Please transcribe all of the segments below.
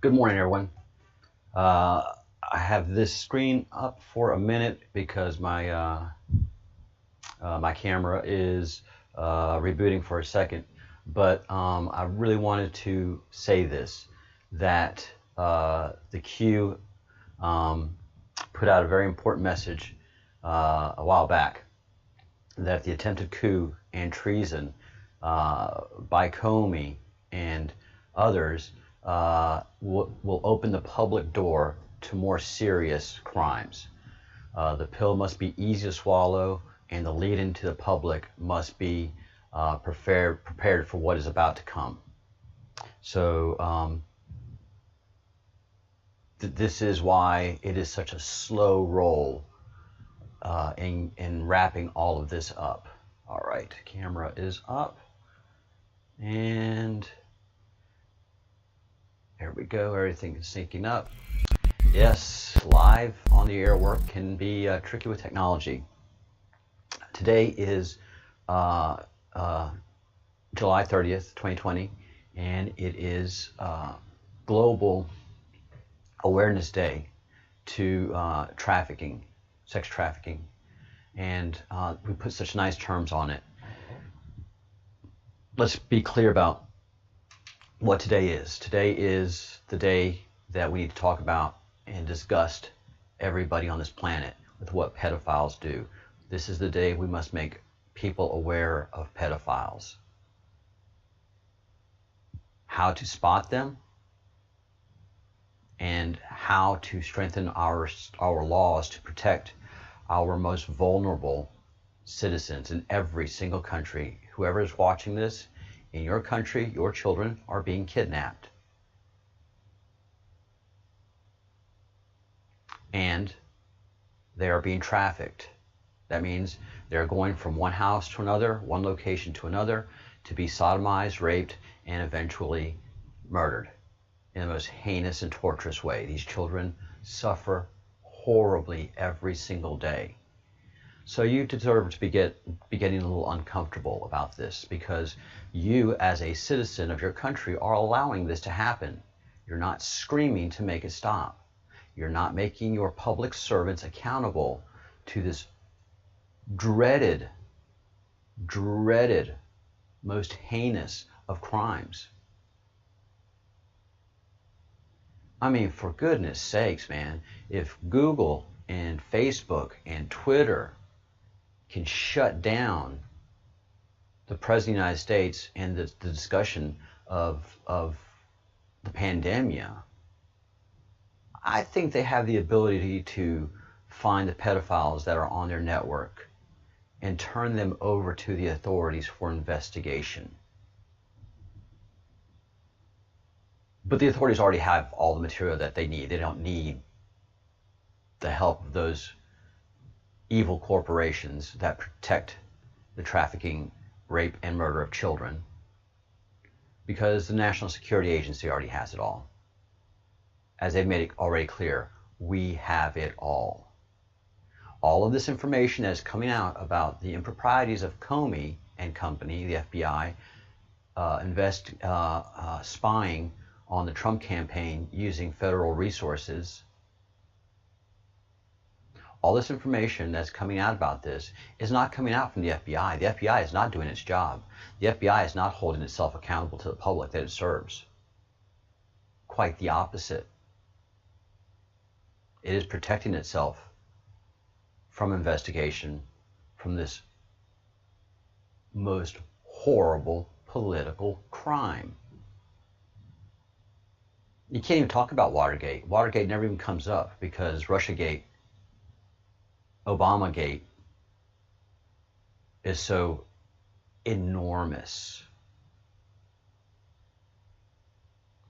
Good morning, everyone. I have this screen up for a minute because my camera is rebooting for a second. But I really wanted to say this, that the Q put out a very important message a while back, that the attempted coup and treason by Comey and others will open the public door to more serious crimes. The pill must be easy to swallow, and the lead into the public must be prepared for what is about to come. So this is why it is such a slow roll in wrapping all of this up. All right, camera is up, and there we go. Everything is syncing up. Yes, live on the air work can be tricky with technology. Today is July 30th, 2020, and it is Global Awareness Day to trafficking, sex trafficking, and we put such nice terms on it. Let's be clear about what today is. Today is the day that we need to talk about and disgust everybody on this planet with what pedophiles do. This is the day we must make people aware of pedophiles, how to spot them, and how to strengthen our laws to protect our most vulnerable citizens in every single country. Whoever is watching this, in your country, your children are being kidnapped. And they are being trafficked. That means they're going from one house to another, one location to another, to be sodomized, raped, and eventually murdered in the most heinous and torturous way. These children suffer horribly every single day. So you deserve to be getting a little uncomfortable about this, because you, as a citizen of your country, are allowing this to happen. You're not screaming to make it stop. You're not making your public servants accountable to this dreaded, most heinous of crimes. I mean, for goodness sakes, man, if Google and Facebook and Twitter can shut down the President of the United States and the discussion of the pandemic, I think they have the ability to find the pedophiles that are on their network and turn them over to the authorities for investigation. But the authorities already have all the material that they need. They don't need the help of those evil corporations that protect the trafficking, rape, and murder of children, because the National Security Agency already has it all. As they've made it already clear, we have it all. All of this information that is coming out about the improprieties of Comey and company, the FBI, spying on the Trump campaign using federal resources. All this information that's coming out about this is not coming out from the FBI. The FBI is not doing its job. The FBI is not holding itself accountable to the public that it serves. Quite the opposite. It is protecting itself from investigation, from this most horrible political crime. You can't even talk about Watergate. Watergate never even comes up because Russiagate, Obamagate is so enormous.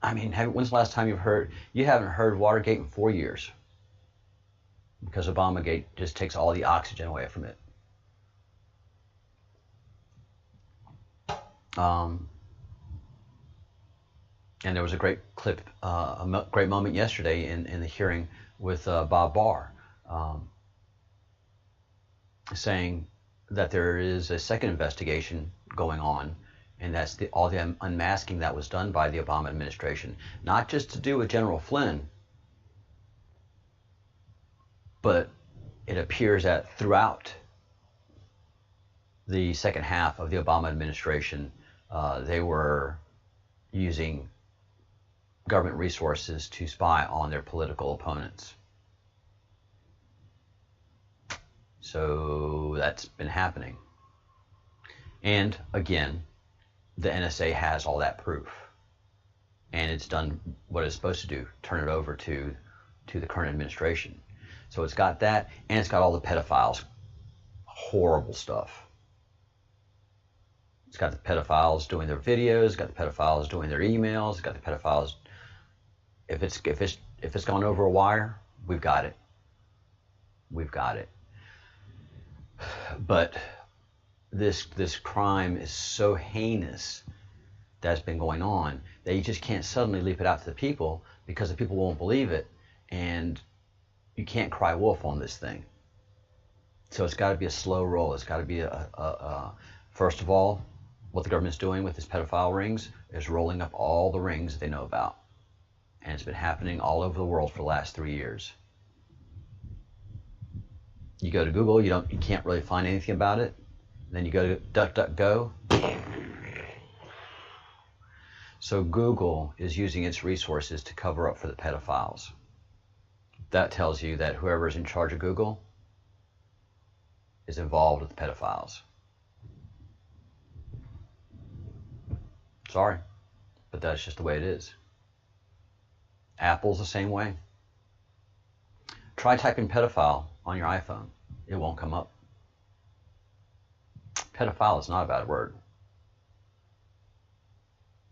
I mean, when's the last time you haven't heard Watergate in 4 years? Because Obamagate just takes all the oxygen away from it. And there was a great clip, a great moment yesterday in the hearing with Bob Barr, saying that there is a second investigation going on And that's all the unmasking that was done by the Obama administration. Not just to do with General Flynn, but it appears that throughout the second half of the Obama administration, they were using government resources to spy on their political opponents. So that's been happening. And again, the NSA has all that proof. And it's done what it's supposed to do, turn it over to the current administration. So it's got that, and it's got all the pedophiles. Horrible stuff. It's got the pedophiles doing their videos, it's got the pedophiles doing their emails, it's got the pedophiles. If it's gone over a wire, we've got it. We've got it. But this crime is so heinous that's been going on that you just can't suddenly leap it out to the people, because the people won't believe it, and you can't cry wolf on this thing. So it's got to be a slow roll. It's got to be first of all, what the government's doing with these pedophile rings is rolling up all the rings that they know about. And it's been happening all over the world for the last 3 years. You go to Google, you can't really find anything about it. Then you go to DuckDuckGo. So Google is using its resources to cover up for the pedophiles. That tells you that whoever is in charge of Google is involved with the pedophiles. Sorry, but that's just the way it is. Apple's the same way. Try typing pedophile on your iPhone. It won't come up. Pedophile is not a bad word.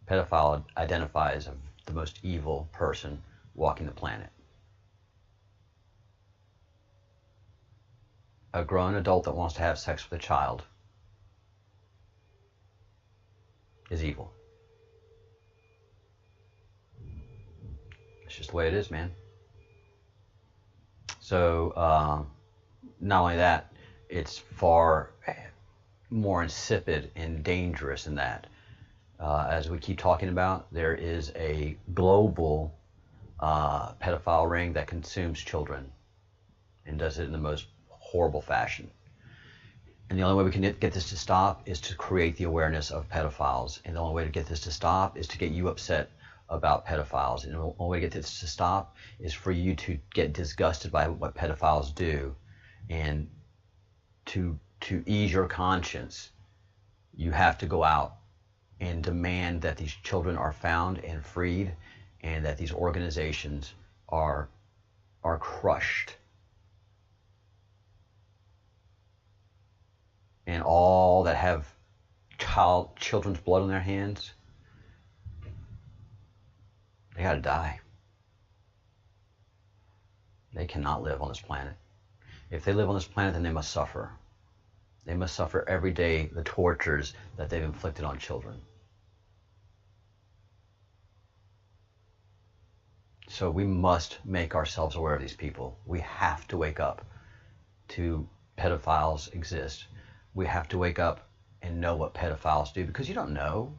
Pedophile identifies as the most evil person walking the planet. A grown adult that wants to have sex with a child is evil. It's just the way it is, man. So not only that, it's far more insipid and dangerous than that. As we keep talking about, there is a global pedophile ring that consumes children and does it in the most horrible fashion. And the only way we can get this to stop is to create the awareness of pedophiles. And the only way to get this to stop is to get you upset about pedophiles. And the only way to get this to stop is for you to get disgusted by what pedophiles do. And to ease your conscience, you have to go out and demand that these children are found and freed, and that these organizations are crushed. And all that have children's blood on their hands, they gotta die. They cannot live on this planet. If they live on this planet, then they must suffer. They must suffer every day the tortures that they've inflicted on children. So we must make ourselves aware of these people. We have to wake up to pedophiles exist. We have to wake up and know what pedophiles do, because you don't know.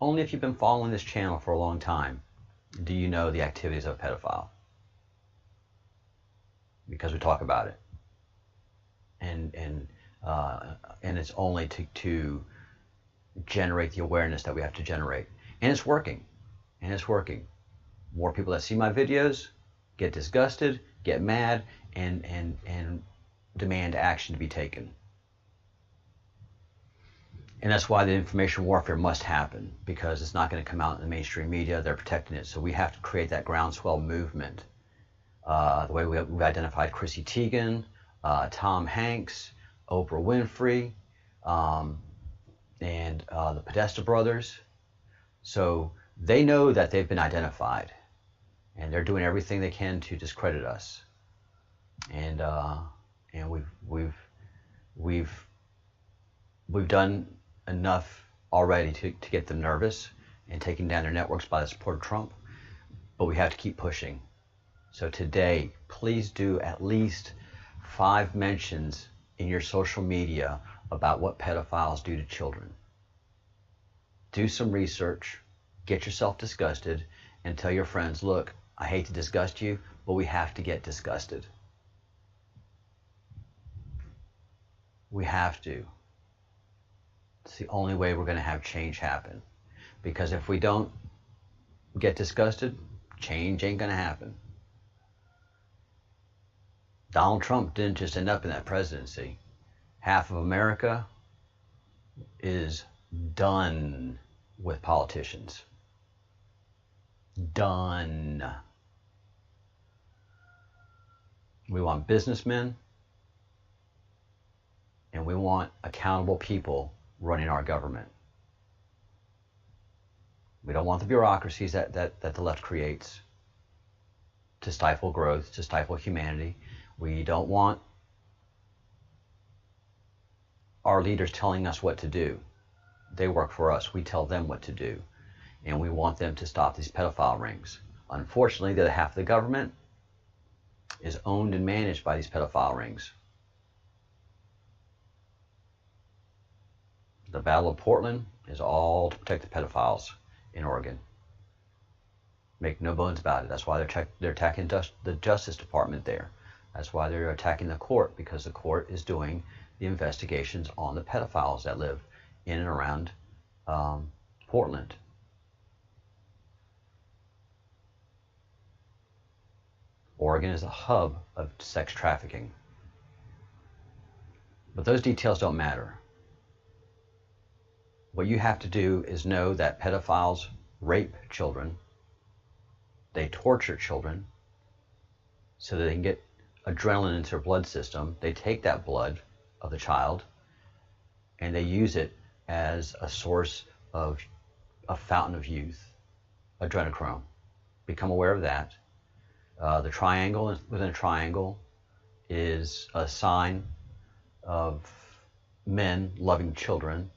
Only if you've been following this channel for a long time do you know the activities of a pedophile. Because we talk about it. And it's only to generate the awareness that we have to generate. And it's working. And it's working. More people that see my videos get disgusted, get mad, and demand action to be taken. And that's why the information warfare must happen, because it's not going to come out in the mainstream media. They're protecting it. So we have to create that groundswell movement. The way we've identified Chrissy Teigen, Tom Hanks, Oprah Winfrey, and the Podesta brothers. So they know that they've been identified, and they're doing everything they can to discredit us. And we've done enough already to get them nervous and taking down their networks by the support of Trump, but we have to keep pushing. So today, please do at least 5 mentions in your social media about what pedophiles do to children. do some research, get yourself disgusted, and tell your friends, look, I hate to disgust you, but we have to get disgusted. We have to. It's the only way we're going to have change happen. Because if we don't get disgusted, change ain't going to happen. Donald Trump didn't just end up in that presidency. Half of America is done with politicians. Done. We want businessmen, and we want accountable people running our government. We don't want the bureaucracies that the left creates to stifle growth, to stifle humanity. We don't want our leaders telling us what to do. They work for us. We tell them what to do. And we want them to stop these pedophile rings. Unfortunately, the other half of the government is owned and managed by these pedophile rings. The Battle of Portland is all to protect the pedophiles in Oregon. Make no bones about it. That's why they're attacking the Justice Department there. That's why they're attacking the court, because the court is doing the investigations on the pedophiles that live in and around Portland. Oregon is a hub of sex trafficking. But those details don't matter. What you have to do is know that pedophiles rape children, they torture children so that they can get adrenaline into their blood system. They take that blood of the child and they use it as a source of a fountain of youth, adrenochrome. Become aware of that. The triangle within a triangle is a sign of men loving children.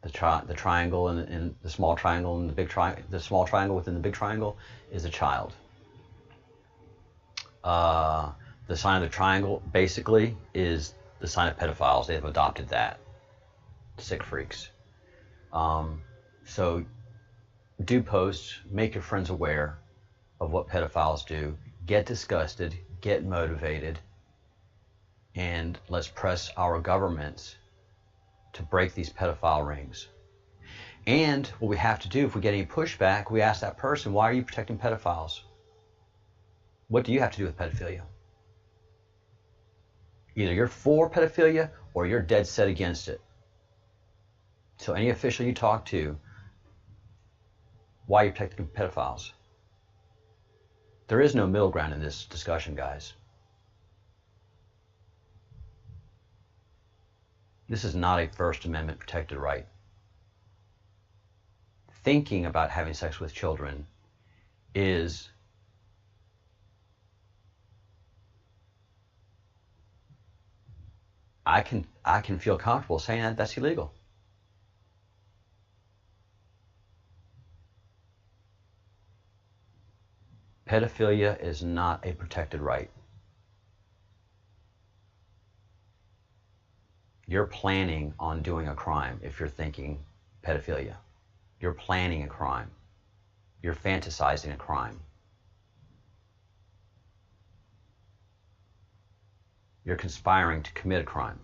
The triangle and the small triangle and the big triangle, the small triangle within the big triangle is a child. The sign of the triangle basically is the sign of pedophiles. They have adopted that. Sick freaks. So do posts, make your friends aware of what pedophiles do, get disgusted, get motivated, and let's press our governments to break these pedophile rings. And what we have to do, if we get any pushback, we ask that person, why are you protecting pedophiles? What do you have to do with pedophilia? Either you're for pedophilia or you're dead set against it. So any official you talk to, why are you protecting pedophiles? There is no middle ground in this discussion, guys. This is not a First Amendment protected right. Thinking about having sex with children is I can feel comfortable saying that that's illegal. Pedophilia is not a protected right. You're planning on doing a crime if you're thinking pedophilia. You're planning a crime. You're fantasizing a crime. You're conspiring to commit a crime.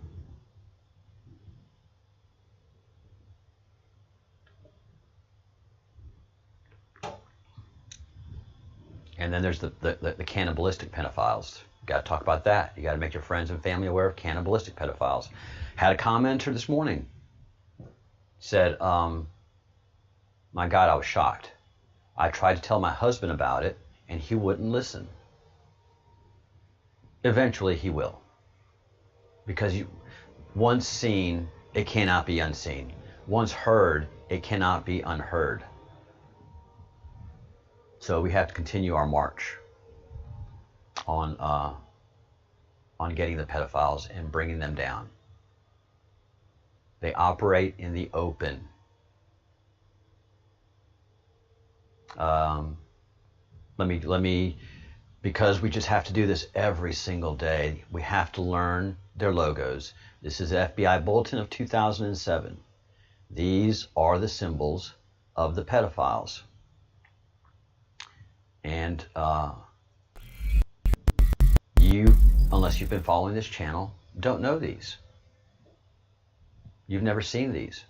And then there's the cannibalistic pedophiles. You got to talk about that. You got to make your friends and family aware of cannibalistic pedophiles. Had a commenter this morning. Said, my God, I was shocked. I tried to tell my husband about it, and he wouldn't listen. Eventually he will. Because once seen, it cannot be unseen. Once heard, it cannot be unheard. So we have to continue our march on getting the pedophiles and bringing them down. They operate in the open. Let me, because we just have to do this every single day. We have to learn their logos. This is the FBI Bulletin of 2007. These are the symbols of the pedophiles. And you, unless you've been following this channel, don't know these. You've never seen these.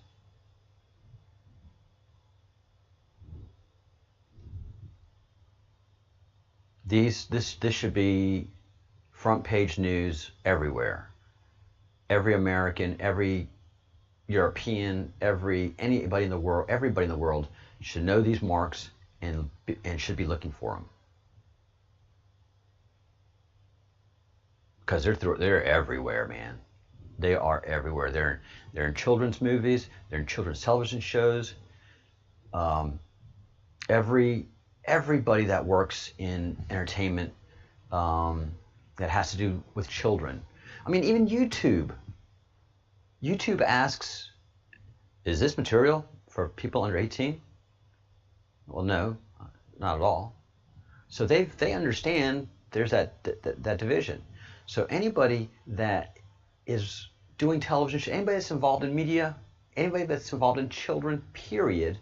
This should be front page news everywhere. Every American, every European, anybody in the world, everybody in the world should know these marks and should be looking for them. Because they're everywhere, man. They are everywhere. They're in children's movies. They're in children's television shows. Everybody that works in entertainment that has to do with children. I mean, even YouTube. YouTube asks, is this material for people under 18? Well, no, not at all. So they understand there's that division. So anybody that is doing television, anybody that's involved in media, anybody that's involved in children, period,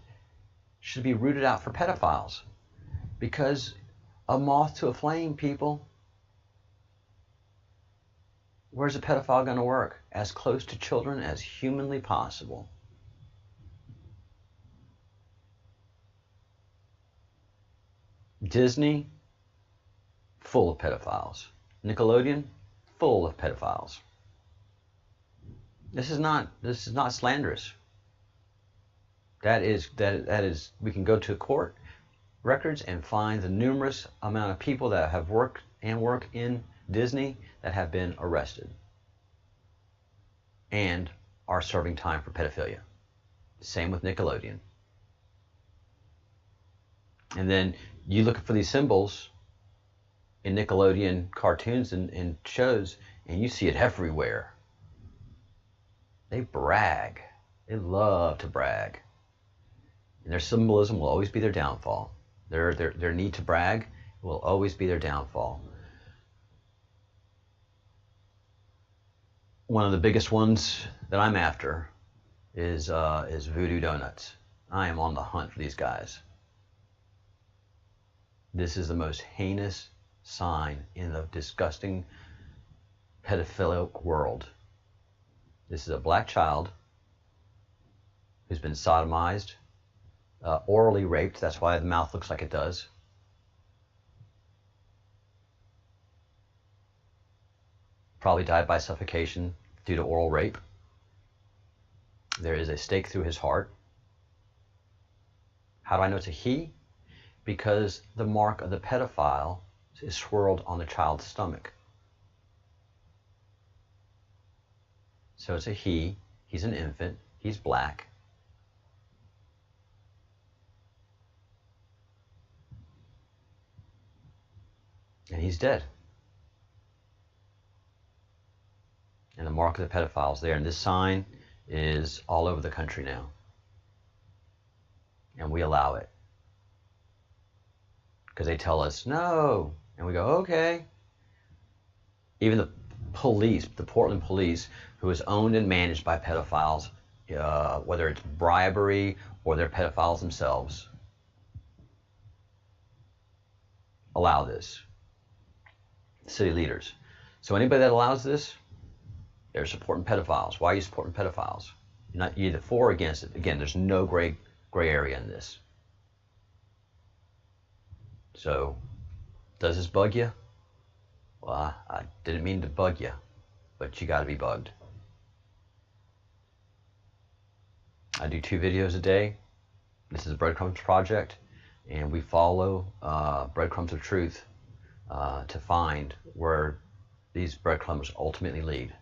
should be rooted out for pedophiles. Because a moth to a flame, people. Where's a pedophile going to work? As close to children as humanly possible. Disney, full of pedophiles. Nickelodeon, full of pedophiles. This is not slanderous. That is we can go to court records and find the numerous amount of people that have worked and work in Disney that have been arrested and are serving time for pedophilia. Same with Nickelodeon. And then you look for these symbols in Nickelodeon cartoons and shows, and you see it everywhere. They brag. They love to brag. And their symbolism will always be their downfall. Their need to brag will always be their downfall. One of the biggest ones that I'm after is Voodoo Donuts. I am on the hunt for these guys. This is the most heinous sign in the disgusting pedophilic world. This is a black child who's been sodomized, orally raped. That's why the mouth looks like it does. Probably died by suffocation due to oral rape. There is a stake through his heart. How do I know it's a he? Because the mark of the pedophile is swirled on the child's stomach. So it's a he. He's an infant. He's black. And he's dead. And the mark of the pedophile is there. And this sign is all over the country now. And we allow it. Because they tell us, no. And we go, okay. Even the police, the Portland police, who is owned and managed by pedophiles, whether it's bribery or they're pedophiles themselves, allow this. City leaders. So anybody that allows this, they're supporting pedophiles. Why are you supporting pedophiles? You're not either for or against it. Again, there's no gray area in this. So, does this bug you? Well, I didn't mean to bug you, but you got to be bugged. I do 2 videos a day. This is a Breadcrumbs project, and we follow breadcrumbs of truth to find where these breadcrumbs ultimately lead.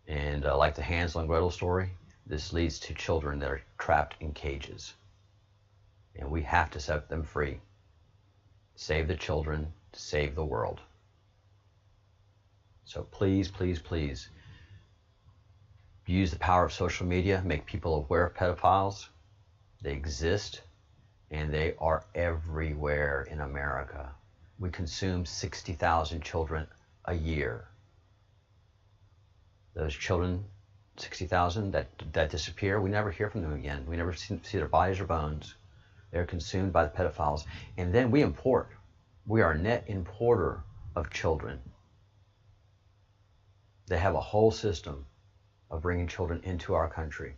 And like the Hansel and Gretel story, this leads to children that are trapped in cages. And we have to set them free. Save the children, save the world. So please, please, please, use the power of social media, make people aware of pedophiles. They exist, and they are everywhere in America. We consume 60,000 children a year. Those children 60,000 that disappear. We never hear from them again. We never see their bodies or bones. They're consumed by the pedophiles. And then we import. We are a net importer of children. They have a whole system of bringing children into our country.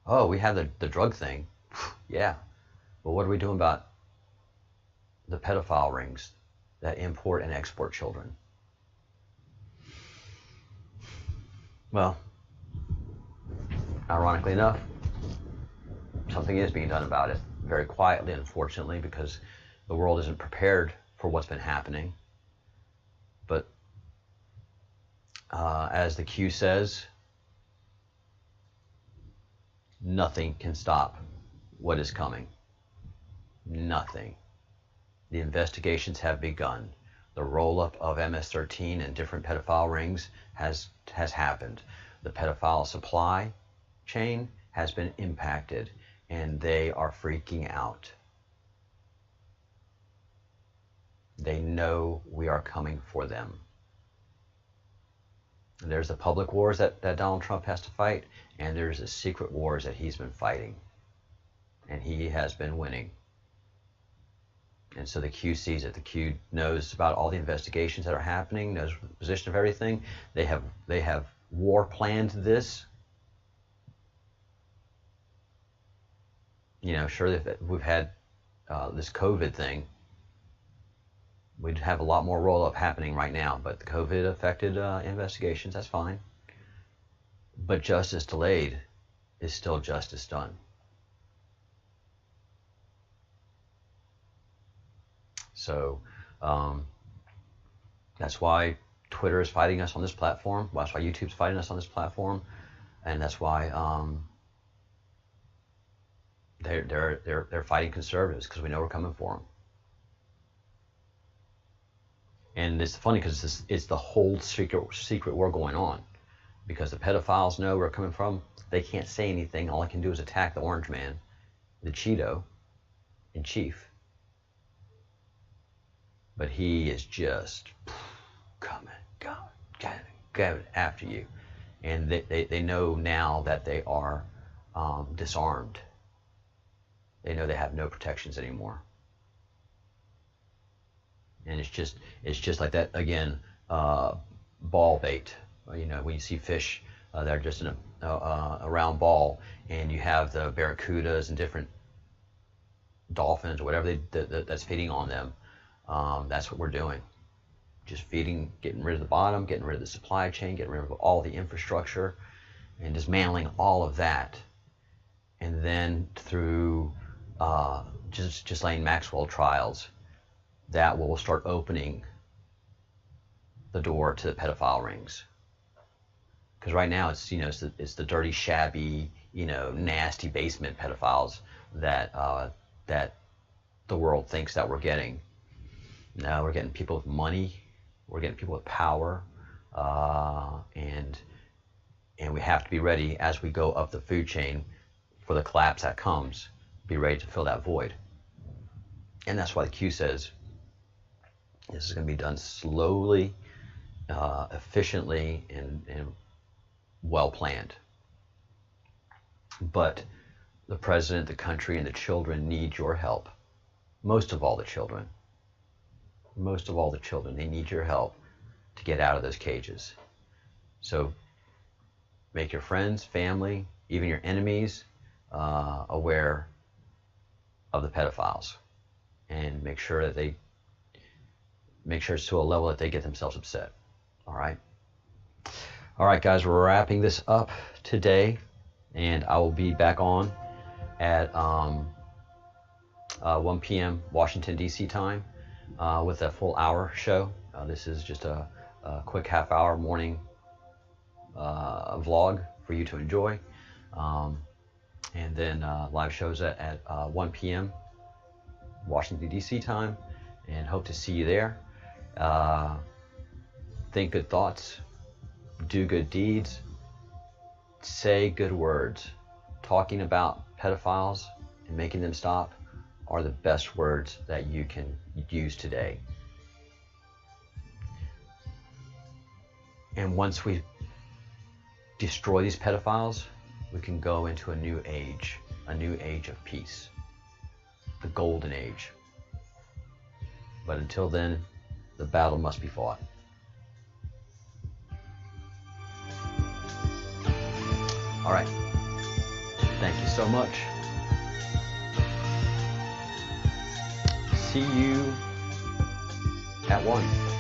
Oh, we have the drug thing. Yeah. But what are we doing about the pedophile rings that import and export children? Well, ironically enough, something is being done about it, very quietly, unfortunately, because the world isn't prepared for what's been happening. But as the Q says, nothing can stop what is coming. Nothing. The investigations have begun. The roll-up of MS-13 and different pedophile rings has happened. The pedophile supply chain has been impacted, and they are freaking out. They know we are coming for them. And there's the public wars that Donald Trump has to fight, and there's the secret wars that he's been fighting. And he has been winning. And so the Q sees it. The Q knows about all the investigations that are happening, knows the position of everything. They have war planned this. You know, sure, if we've had this COVID thing, we'd have a lot more roll-up happening right now. But the COVID affected investigations, that's fine. But justice delayed is still justice done. So that's why Twitter is fighting us on this platform. That's why YouTube's fighting us on this platform, and that's why they're fighting conservatives, because we know we're coming for them. And it's funny because it's the whole secret war going on, because the pedophiles know where we're coming from. They can't say anything. All I can do is attack the orange man, the Cheeto in chief. But he is just going after you. And they know now that they are disarmed. They know they have no protections anymore. And it's just like that, again, ball bait. You know, when you see fish, they're just in a round ball, and you have the barracudas and different dolphins or whatever that's feeding on them. That's what we're doing. Just feeding, getting rid of the bottom, getting rid of the supply chain, getting rid of all the infrastructure, and dismantling all of that. And then through just like Maxwell trials, that will start opening the door to the pedophile rings. Because right now it's it's the dirty, shabby, nasty basement pedophiles that the world thinks that we're getting. No, we're getting people with money, we're getting people with power, and we have to be ready as we go up the food chain for the collapse that comes. Be ready to fill that void. And that's why the Q says this is going to be done slowly, efficiently, and well planned. But the president, the country, and the children need your help. Most of all, the children. Most of all, the children. They need your help to get out of those cages. So make your friends, family, even your enemies aware of the pedophiles, and make sure it's to a level that they get themselves upset. All right, guys, we're wrapping this up today, and I will be back on at 1 p.m. Washington D.C. time with a full hour show. This is just a quick half-hour morning vlog for you to enjoy. And then live shows at 1 p.m. Washington, D.C. time, and hope to see you there. Think good thoughts, do good deeds, say good words. Talking about pedophiles and making them stop are the best words that you can use today. And once we destroy these pedophiles, we can go into a new age of peace, the golden age. But until then, the battle must be fought. All right. Thank you so much. See you at 1.